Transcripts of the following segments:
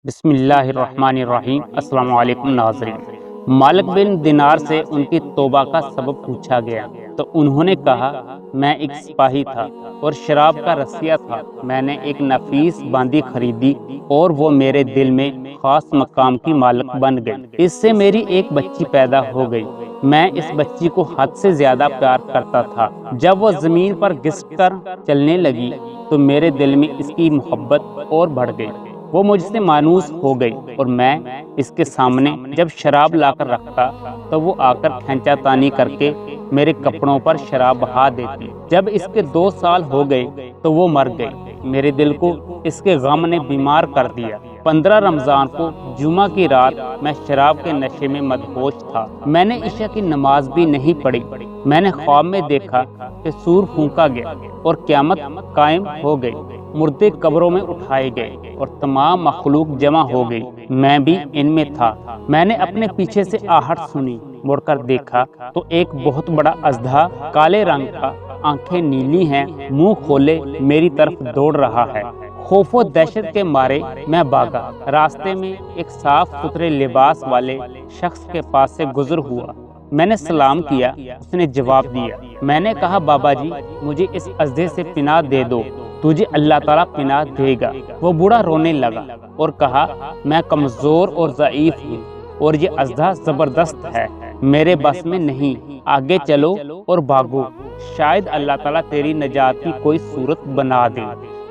بسم اللہ الرحمن الرحیم۔ السلام علیکم ناظرین۔ مالک بن دینار سے ان کی توبہ کا سبب پوچھا گیا تو انہوں نے کہا، میں ایک سپاہی تھا اور شراب کا رسیا تھا۔ میں نے ایک نفیس باندی خریدی اور وہ میرے دل میں خاص مقام کی مالک بن گئی۔ اس سے میری ایک بچی پیدا ہو گئی۔ میں اس بچی کو حد سے زیادہ پیار کرتا تھا۔ جب وہ زمین پر گھسٹ کر چلنے لگی تو میرے دل میں اس کی محبت اور بڑھ گئی۔ وہ مجھ سے مانوس ہو گئی اور میں اس کے سامنے جب شراب لا کر رکھتا تو وہ آ کر کھینچا تانی کر کے میرے کپڑوں پر شراب بہا دیتی۔ جب اس کے 2 سال ہو گئے تو وہ مر گئی۔ میرے دل کو اس کے غم نے بیمار کر دیا۔ 15 رمضان کو جمعہ کی رات میں شراب کے نشے میں مدہوش تھا۔ میں نے عشاء کی نماز بھی نہیں پڑھی۔ میں نے خواب میں دیکھا کہ سور پھونکا گیا اور قیامت قائم ہو گئی۔ مردے قبروں میں اٹھائے گئے اور تمام مخلوق جمع ہو گئی۔ میں بھی ان میں تھا۔ میں نے اپنے پیچھے سے آہٹ سنی، مڑ کر دیکھا تو ایک بہت بڑا اژدہا کالے رنگ کا، آنکھیں نیلی ہیں، منہ کھولے میری طرف دوڑ رہا ہے۔ خوف و دہشت کے مارے میں بھاگا۔ راستے میں ایک صاف ستھرے لباس والے شخص کے پاس سے گزر ہوا۔ میں نے سلام کیا، اس نے جواب دیا۔ میں نے کہا، بابا جی مجھے اس اژدہے سے پناہ دے دو، تجھے اللہ تعالیٰ پناہ دے گا۔ وہ بوڑھا رونے لگا اور کہا، میں کمزور اور ضعیف ہوں اور یہ اژدہا زبردست ہے، میرے بس میں نہیں۔ آگے چلو اور بھاگو، شاید اللہ تعالیٰ تیری نجات کی کوئی صورت بنا دے۔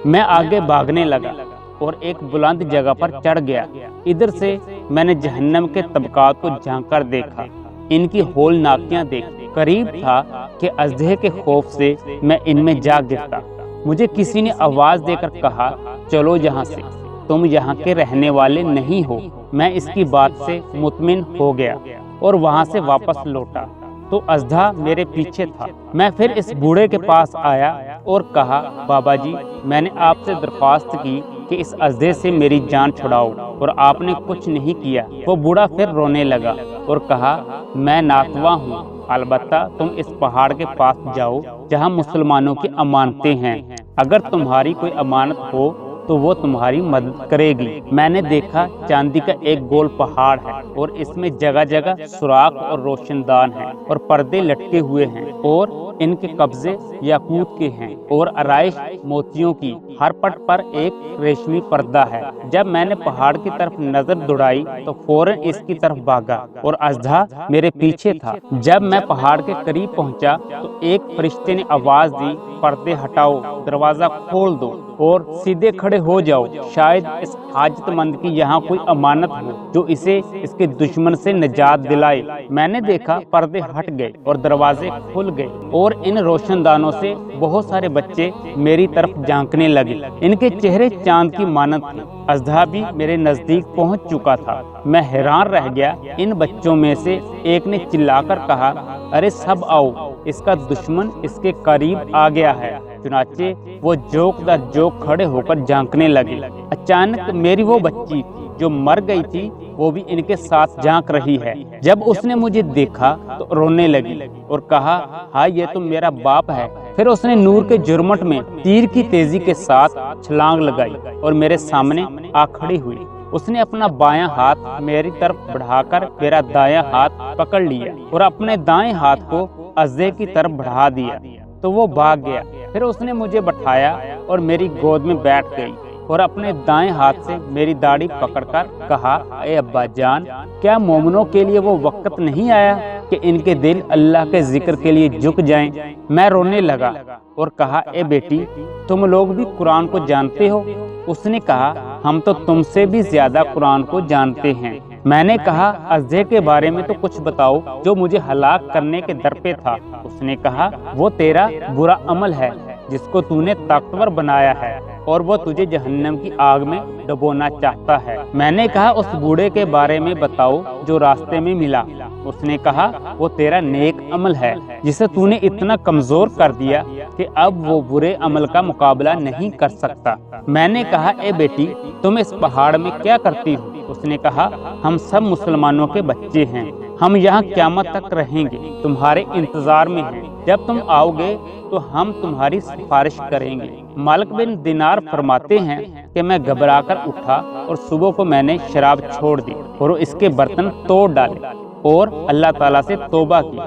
میں آگے بھاگنے لگا اور ایک بلند جگہ پر چڑھ گیا۔ ادھر سے میں نے جہنم کے طبقات کو جھانک کر دیکھا، ان کی ہولناکیاں دیکھی۔ قریب تھا کہ اژدہے کے خوف سے میں ان میں جا گرتا۔ مجھے کسی نے آواز دے کر کہا، چلو یہاں سے، تم یہاں کے رہنے والے نہیں ہو۔ میں اس کی بات سے مطمئن ہو گیا اور وہاں سے واپس لوٹا تو اژدہا میرے پیچھے تھا۔ میں پھر اس بوڑھے کے پاس آیا اور کہا، بابا جی میں نے آپ سے درخواست کی کہ اس اژدہے سے میری جان چھڑاؤ اور آپ نے کچھ نہیں کیا۔ وہ بوڑھا پھر رونے لگا اور کہا، میں ناتواں ہوں، البتہ تم اس پہاڑ کے پاس جاؤ جہاں مسلمانوں کی امانتیں ہیں۔ اگر تمہاری کوئی امانت ہو تو وہ تمہاری مدد کرے گی۔ میں نے دیکھا چاندی کا ایک گول پہاڑ ہے اور اس میں جگہ جگہ سوراخ اور روشن دان ہیں اور پردے لٹکے ہوئے ہیں اور ان کے قبضے یاقوت کے ہیں اور آرائش موتیوں کی۔ ہر پٹ پر ایک ریشمی پردہ ہے۔ جب میں نے پہاڑ کی طرف نظر دوڑائی تو فوراً اس کی طرف بھاگا اور اژدہا میرے پیچھے تھا۔ جب میں پہاڑ کے قریب پہنچا تو ایک فرشتے نے آواز دی، پردے ہٹاؤ، دروازہ کھول دو اور سیدھے کھڑے ہو جاؤ، شاید اس حاجت مند کی یہاں کوئی امانت ہو جو اسے اس کے دشمن سے نجات دلائے۔ میں نے دیکھا پردے ہٹ گئے اور دروازے کھل گئے اور ان روشن دانوں سے بہت سارے بچے میری طرف جھانکنے لگے۔ ان کے چہرے چاند کی مانند تھے۔ اژدہا بھی میرے نزدیک پہنچ چکا تھا۔ میں حیران رہ گیا۔ ان بچوں میں سے ایک نے چلا کر کہا، ارے سب آؤ، اس کا دشمن اس کے قریب آ گیا ہے۔ چنانچہ وہ جوک در جوک کھڑے ہو کر جھانکنے لگے۔ اچانک میری وہ بچی جو مر گئی تھی وہ بھی ان کے ساتھ جھانک رہی ہے۔ جب اس نے مجھے دیکھا تو رونے لگی اور کہا، ہاں یہ تو میرا باپ ہے۔ پھر اس نے نور کے جرمٹ میں تیر کی تیزی کے ساتھ چھلانگ لگائی اور میرے سامنے آ کھڑی ہوئی۔ اس نے اپنا بایاں ہاتھ میری طرف بڑھا کر میرا دایاں ہاتھ پکڑ لیا اور اپنے دائیں ہاتھ کو اژدہے کی طرف بڑھا دیا تو وہ بھاگ گیا۔ پھر اس نے مجھے بٹھایا اور میری گود میں بیٹھ گئی اور اپنے دائیں ہاتھ سے میری داڑھی پکڑ کر کہا، اے ابا جان، کیا مومنوں کے لیے وہ وقت نہیں آیا کہ ان کے دل اللہ کے ذکر کے لیے جھک جائیں؟ میں رونے لگا اور کہا، اے بیٹی تم لوگ بھی قرآن کو جانتے ہو؟ اس نے کہا، ہم تو تم سے بھی زیادہ قرآن کو جانتے ہیں۔ میں نے کہا، اژدہے کے بارے میں تو کچھ بتاؤ جو مجھے ہلاک کرنے کے در پہ تھا۔ اس نے کہا، وہ تیرا برا عمل ہے جس کو تو نے طاقتور بنایا ہے اور وہ تجھے جہنم کی آگ میں ڈبونا چاہتا ہے۔ میں نے کہا، اس بوڑھے کے بارے میں بتاؤ جو راستے میں ملا۔ اس نے کہا، وہ تیرا نیک عمل ہے جسے تو نے اتنا کمزور کر دیا کہ اب وہ برے عمل کا مقابلہ نہیں کر سکتا۔ میں نے کہا، اے بیٹی تم اس پہاڑ میں کیا کرتی ہو؟ اس نے کہا، ہم سب مسلمانوں کے بچے ہیں ہم یہاں قیامت تک رہیں گے، تمہارے انتظار میں ہیں، جب تم آؤ گے تو ہم تمہاری سفارش کریں گے۔ مالک بن دینار فرماتے ہیں کہ میں گھبرا کر اٹھا اور صبح کو میں نے شراب چھوڑ دی اور اس کے برتن توڑ ڈالے اور اللہ تعالیٰ سے توبہ کی۔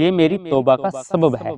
یہ میری توبہ کا سبب ہے۔